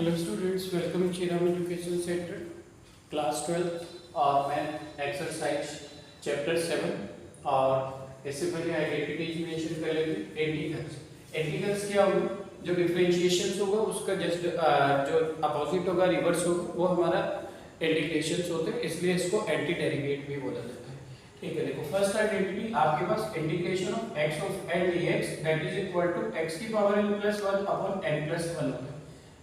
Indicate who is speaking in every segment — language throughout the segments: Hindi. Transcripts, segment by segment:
Speaker 1: Hello students, welcome Shriram education centre class 12 और मैथ एक्सरसाइज चैप्टर 7। और इससे पहले आइडेंटिटीज मेंशन कर लेते। इंटीग्रल्स क्या होगा? जो डिफरेंशिएशन होगा उसका जस्ट जो अपोजिट होगा, रिवर्स होगा, वो हमारा इंटीग्रेशन होते हैं, इसलिए इसको एंटी डेरिवेट भी बोला जाता है। ठीक है, देखो फर्स्ट आइडेंटिटी आपके पास integration of x of n dx that is equal to x की power n plus 1 upon n plus 1 होता है।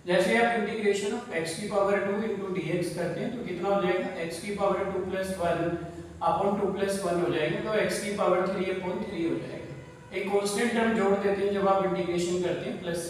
Speaker 1: जैसे आप इंटीग्रेशन ऑफ x की पावर 2 into dx करते हैं तो कितना हो जाएगा? x की पावर 2 प्लस 1 अपॉन 2 प्लस 1 हो जाएगा, तो x की पावर 3 अपॉन 3 हो जाएगा। एक कांस्टेंट टर्म जोड़ देते हैं जब आप इंटीग्रेशन करते हैं प्लस,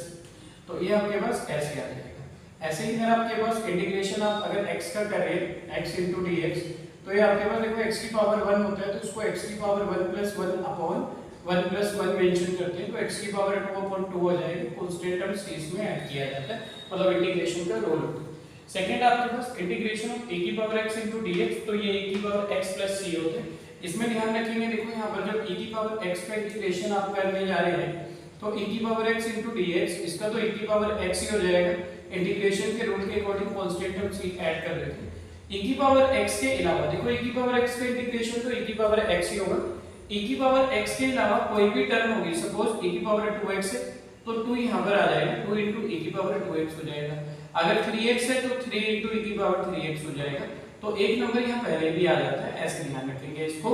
Speaker 1: तो ये आपके पास ऐसे आ जाएगा। ऐसे ही अगर आपके पास इंटीग्रेशन आप अगर x का करें x into dx, तो ये आपके पास देखो x की पावर 1 होता है तो उसको x की power 1 plus 1 upon 1 plus 1 mention करते हैं, तो x की पावर 2 अपॉन 2 हो जाएगी। कांस्टेंट टर्म इसमें ऐड किया जाता है, मतलब इंटीग्रेशन का रोल होता है। सेकंड आपके पास इंटीग्रेशन ऑफ a की पावर x into dx, तो ये a की पावर x प्लस c होता है। इसमें ध्यान रखेंगे, देखो यहाँ पर जब e की पावर x का इंटीग्रेशन आप करने जा रहे हैं तो e की पावर x into dx, इसका तो e की पावर x ही हो जाएगा। इंटीग्रेशन के रूल के according constant term c add कर देते हैं। e की पावर x के अलावा देखो e की पावर x का इंटीग्रेशन तो e की पावर x ही होगा। e की पावर x के अलावा कोई भी टर्म होगी, सपोज e की पावर 2x है तो 2 यहाँ पर आ जाएगा, 2 into e की पावर 2x हो जाएगा। अगर 3x है तो 3 into e की पावर 3x हो जाएगा। तो एक नंबर यहाँ पहले भी आ जाता है, ऐसे ध्यान रखेंगे इसको।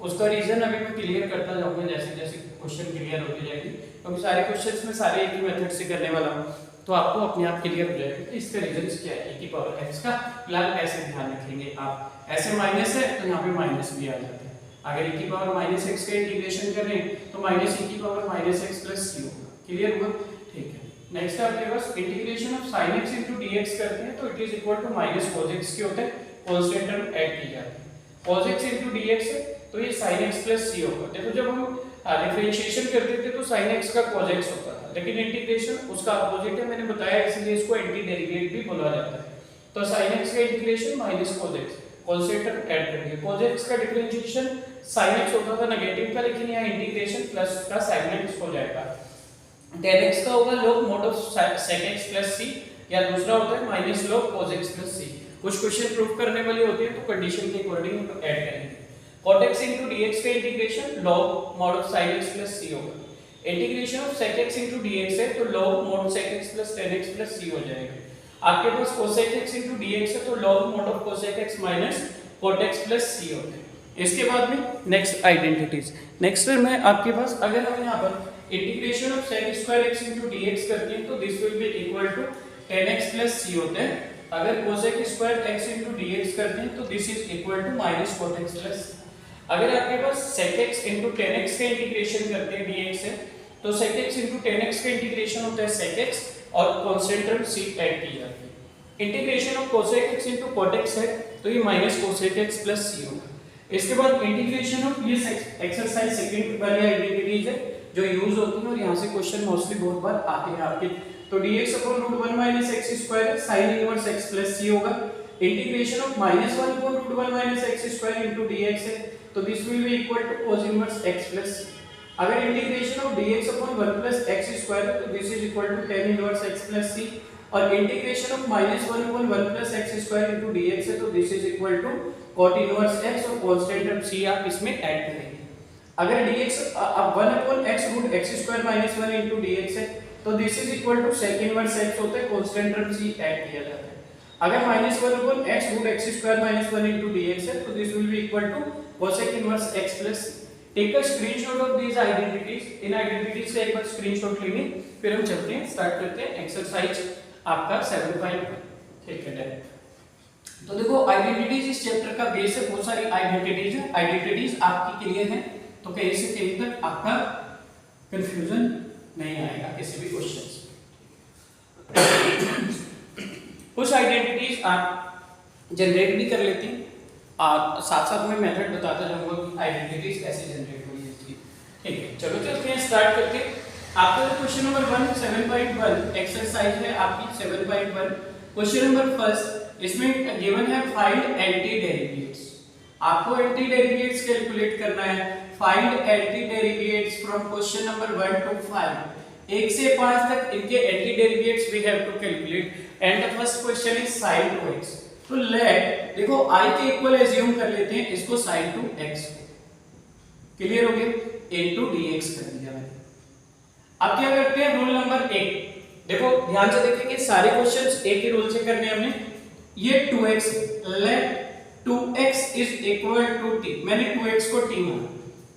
Speaker 1: उसका रीजन अभी मैं क्लियर करता जाऊंगा जैसे जैसे क्वेश्चन क्लियर होते जाएंगे, क्योंकि सारे क्वेश्चंस में सारे एक ही मेथड से करने वाला हूँ, तो आपको अपने आप क्लियर हो जाएगा कि इसका रीजन क्या है। e की पावर x का फिलहाल ऐसे ध्यान रखेंगे आप, ऐसे माइनस है तो यहाँ पे माइनस भी आ जाता है। अगर e की पावर माइनस एक्स का इंटीग्रेशन करें तो माइनस e की power minus x plus c होगा। क्लियर हुआ? ठीक है। नेक्स्ट आपके पास integration of sin x into dx करते हैं तो it is equal to minus cos x के होते हैं, कांस्टेंट टर्म ऐड की जाती है। cos x into dx है तो ये sin x plus c होगा। देखो जब हम डिफरेंशिएशन करते थे तो sin x का cos x होता था, लेकिन इंटीग्रेशन उसका अपोजिट है, मैंने बताया, इसलिए इसको एंटी डेरिवेट भी बोला जाता है। तो sin x का integration minus cos x, constant term add करेंगे। cos x का डिफरेंशिएशन sin x होता था नेगेटिव का, लेकिन यहाँ इंटीग्रेशन प्लस का sin x हो जाएगा। tan x का होगा log mod of sec x plus c, या दूसरा होता है minus log cos x plus c। कुछ क्वेश्चन प्रूव करने वाले होते हैं तो कंडीशन के अकॉर्डिंग हम ऐड करेंगे। cot x into dx का integration log mod of sin x plus c होगा। Integration of sec x into dx है तो log mod sec x plus tan x plus c हो जाएगा। आपके पास cosec x into dx है तो log mod of cosec x minus cot x plus c होता है। इसके बाद में नेक्स्ट आइडेंटिटीज, नेक्स्ट में आपके पास अगर हम यहाँ पर integration of sec square x into dx करते हैं तो this will be equal to tan x plus c होता है। अगर cosec square x into dx करते हैं तो this is equal to minus cot x plus c। अगर आपके पास sec x into tan x का इंटीग्रेशन करते हैं dx है तो sec x into tan x का इंटीग्रेशन होता है sec x और कांस्टेंट टर्म c ऐड की जाती है। Integration of cosec x into cot x है तो ये minus cosec x plus c होगा। इसके बाद इंटीग्रेशन ऑफ ये एक्सरसाइज सेकंड वाली आइडेंटिटीज है जो यूज होती है और यहां से क्वेश्चन मोस्टली बहुत बार आते हैं आपके। तो dx upon root 1 minus x square sin inverse x plus c होगा। Integration of minus 1 upon root 1 minus x square into dx है तो this will be equal to cos inverse x plus c। अगर integration of dx upon 1 plus x square है तो this is equal to tan inverse x plus c। और integration of minus 1 upon 1 plus x square into dx है तो this is equal to cot inverse x और कांस्टेंट टर्म c आप इसमें ऐड करेंगे। अगर dx अब 1 upon x root x square minus 1 into dx है तो this is equal to sec inverse x होता है, कांस्टेंट टर्म c ऐड किया जाता है। अगर minus 1 upon x root x square minus 1 into dx है तो this will be equal to cosec inverse x plus c। Take a screenshot of these identities. इन आइडेंटिटीज का एक बार स्क्रीनशॉट लेंगे, फिर हम चलते हैं, स्टार्ट करते हैं एक्सरसाइज आपका 7.1। ठीक है, तो देखो आइडेंटिटीज इस चैप्टर का बेस है, बहुत सारी आइडेंटिटीज है। आइडेंटिटीज आपकी क्लियर है तो कहीं से कहीं तक आपका कंफ्यूजन नहीं आएगा किसी भी क्वेश्चन से। कुछ आइडेंटिटीज आप जनरेट भी कर लेते हैं और साथ साथ में मेथड बताता जाऊंगा कि आइडेंटिटीज कैसे जनरेट होगी इसकी। ठीक है, चलो चलते हैं, स्टार्ट करते हैं। आपका क्वेश्चन नंबर 1 7.1 एक्सरसाइज है आपकी 7.1। क्वेश्चन नंबर फर्स्ट, इसमें गिवन है फाइंड एंटी डेरिवेट्स। आपको एंटी डेरिवेट्स कैलकुलेट करना है। Find anti derivatives from question number 1 to 5। 1 से 5 तक इनके anti derivatives we have to calculate and the first question is sin 2x। तो लेट देखो I के इक्वल एज्यूम कर लेते हैं इसको sin 2x, क्लियर हो गया, into dx कर दिया मैंने। अब क्या करते हैं, रूल नंबर 1, देखो ध्यान से देखें कि सारे क्वेश्चंस एक ही रूल से करने हमने। ये 2x, let 2x is equal to t, मैंने 2x को t माना।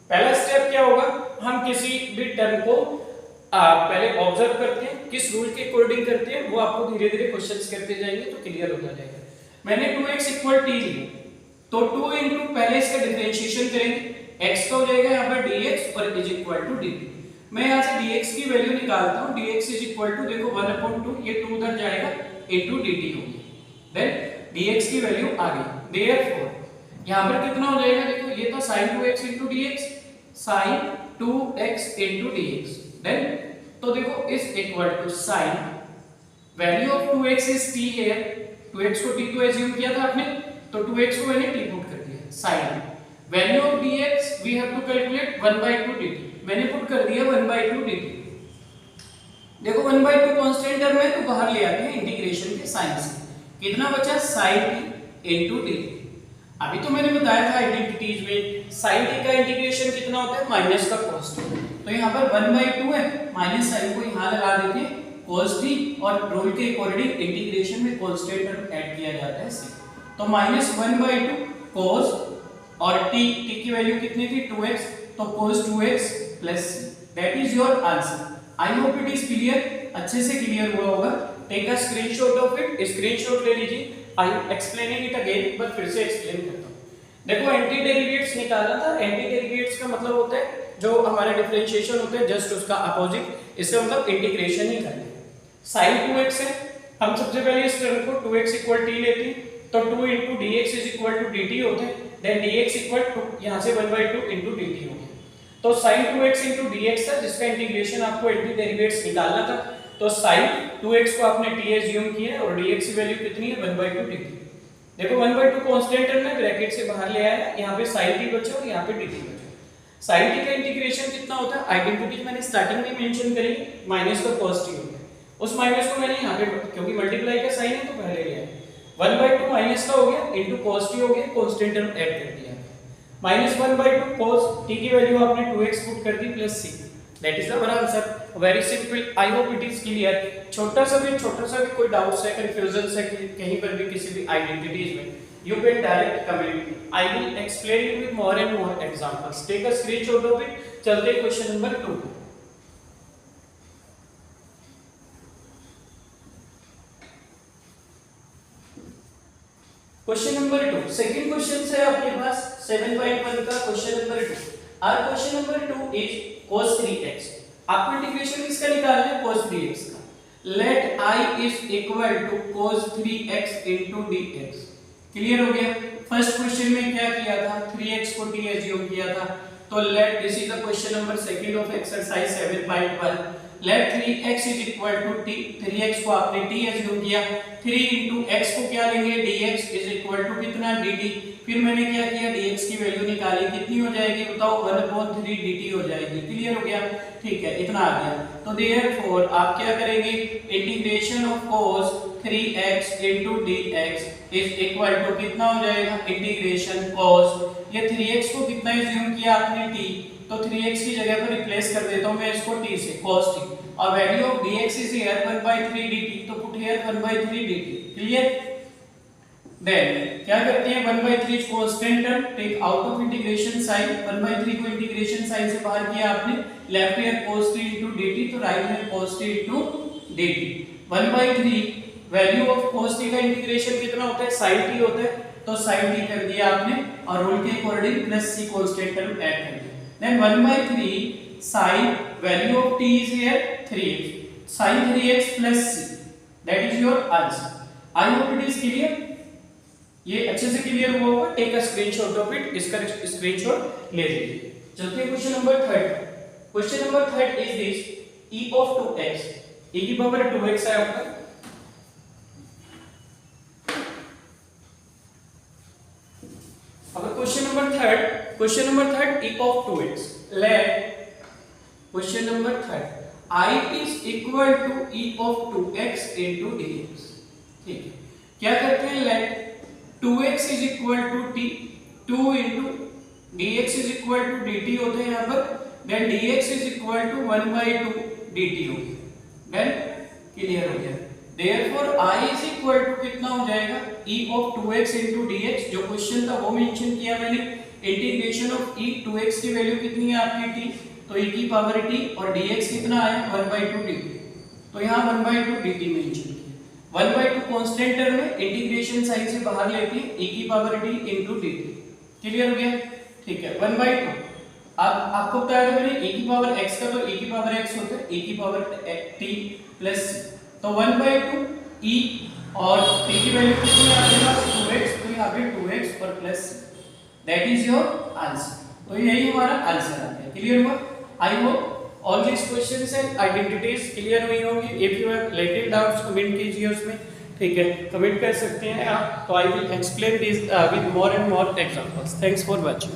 Speaker 1: पहला स्टेप क्या होगा, हम किसी भी टर्म को पहले ऑब्जर्व करते हैं, किस रूल के अकॉर्डिंग करते हैं वो आपको धीरे धीरे क्वेश्चंस करते जाएंगे तो क्लियर होता जाएगा। मैंने 2x इक्वल t लिया तो 2 इनटू पहले इसका डिफरेंशिएशन करेंगे, x का हो जाएगा यहाँ पर dx और इज इक्वल टू dt। मैं यहाँ से dx की वैल्यू निकालता हूँ, dx इज इक्वल टू देखो 1/2, ये 2 उधर जाएगा इनटू dt होगी, देन dx की वैल्यू आ गई। देयरफॉर यहाँ पर कितना हो जाएगा, देखो ये तो sin 2x into dx, sin 2x into dx, then तो देखो is equal to sin value of 2x is t here, 2x को t तो एज्यूम किया था आपने, तो 2x को मैंने t पुट कर दिया, sin value of dx we have to calculate 1/2 dt, मैंने पुट कर दिया 1/2 dt। देखो 1/2 कांस्टेंट टर्म है तो बाहर ले आते हैं इंटीग्रेशन के साइन से, कितना बचा sin t into dt। अभी तो मैंने बताया था आइडेंटिटीज में sin t का इंटीग्रेशन कितना होता है, माइनस का cos t, तो यहाँ पर 1/2 है, माइनस साइन को यहाँ लगा देते हैं cos t, और रूल के अकॉर्डिंग इंटीग्रेशन में कांस्टेंट टर्म ऐड किया जाता है c, तो माइनस 1/2 cos और t की वैल्यू कितनी थी 2x, तो cos 2x plus c, that is your answer. I hope it is clear, अच्छे से क्लियर हुआ होगा। Take a screenshot of it, screenshot ले लीजिए। I explaining it again, but फिर से एक्सप्लेन करता हूं। देखो एंटी डेरिवेटिव्स निकालना था, एंटी डेरिवेटिव्स का मतलब होता है जो हमारा डिफरेंशिएशन होता है जस्ट उसका अपोजिट, इससे मतलब इंटीग्रेशन ही करना है। sin 2x है, हम सबसे पहले इस टर्म को 2x इक्वल t लेते हैं, तो 2 into dx is equal to dt होता है, देन dx इक्वल टू यहां से 1/2 into dt हो गया, तो sin 2x into dx था जिसका इंटीग्रेशन आपको एंटी डेरिवेटिव्स निकालना था, तो sin 2x को आपने t एज्यूम किया और dx की वैल्यू कितनी है 1/2 dt। देखो 1/2 कांस्टेंट टर्म है, ब्रैकेट से बाहर ले आया, यहाँ पे sin t बचा और यहाँ पे dt बचा। sin t का इंटीग्रेशन कितना होता है, आइडेंटिटी मैंने स्टार्टिंग में मेंशन करी, माइनस का cos t होता है, उस माइनस को मैंने यहाँ पे क्योंकि मल्टीप्लाई का साइन है तो पहले ले आया, 1/2 माइनस का हो गया इनटू cos t हो गया, कांस्टेंट टर्म ऐड कर दिया, माइनस 1/2 cos t की वैल्यू आपने 2x पुट कर दी plus c, that is our answer. Very simple, I hope it is clear. छोटा सा भी कोई डाउट्स है, कंफ्यूजन है कहीं पर भी किसी भी आइडेंटिटीज में, you can direct comment, I will explain it with more and more examples. Take a screenshot of it. चलते हैं question number 2। Question number 2, second question है आपके पास 7.1 का question number 2। Our question number 2 is cos 3x। आपको इंटीग्रेशन किसका निकालना है, cos 3x का। Let i is equal to cos 3x into dx। Clear हो गया। फर्स्ट क्वेश्चन में क्या किया था, 3x को t एज्यूम किया था, तो let this is the question number second of exercise 7.1। Let 3x is equal to t, 3x को आपने t एज्यूम किया, 3 into x को क्या लेंगे dx इज इक्वल टू कितना dt, फिर मैंने क्या किया dx की वैल्यू निकाली, कितनी हो जाएगी बताओ 1/3 dt हो जाएगी। क्लियर हो गया, ठीक है, इतना आ गया। तो देयरफॉर आप क्या करेंगे, integration of cos 3x into dx is equal to कितना हो जाएगा, इंटीग्रेशन cos, ये 3x को कितना एज्यूम किया आपने t, तो 3x की जगह पर रिप्लेस कर देता हूं मैं इसको t से, cos t, और value of dx is here 1/3 dt, तो put here 1/3 dt। Clear, then क्या करते हैं, 1/3 constant term, take out of integration sign, 1/3 को इंटीग्रेशन साइन से बाहर किया आपने, left hand cos t into dt, तो right hand cos t into dt। 1/3 value of cos t का इंटीग्रेशन कितना होता है, sin t होता है, तो sin t कर दिया आपने और रूल के according plus c constant term add कर दिया। Then 1/3 sin value of t is here 3x, sin 3x plus c, that is your answer. I hope it is clear, ये अच्छे से क्लियर हुआ होगा। Take a screenshot of it, इसका स्क्रीनशॉट ले लीजिए। चलते हैं question number 3। Question number 3 is this e of 2x, e की पावर 2x है आपका, अब question number 3 e of 2x। Let question number 3 I is equal to e of 2x into dx। ठीक है, क्या करते हैं, late 2x is equal to t, 2 into dx is equal to dt होते हैं यहाँ पर, then dx is equal to 1/2 dt हो गया, then क्लियर हो गया। Therefore I is equal to कितना हो जाएगा, e of 2x into dx, जो क्वेश्चन था वो मेंशन किया मैंने, इंटीग्रेशन ऑफ e 2x की वैल्यू कितनी है आपकी t, तो e की पावर t और dx कितना आया 1/2 dt, तो यहाँ 1/2 dt मेंशन किया। 1/2 कांस्टेंट टर्म में इंटीग्रेशन साइन से बाहर लेके e की power t into dt, clear हो गया। ठीक है, 1/2 अब आपको बताया था मैंने e की पावर x का, तो e की पावर x होता है e की पावर t प्लस, तो 1/2 e और t की वैल्यू कितनी आ जाएगा 2x, तो यहाँ पे 2x और plus, that is your answer. तो यही हमारा आंसर आ गया, क्लियर हुआ। I hope all this questions and identities clear हुई होंगी। If you have related doubts comment कीजिए उसमें, ठीक है, कमेंट कर सकते हैं आप। तो आई will explain this with more and more examples. Thanks for watching.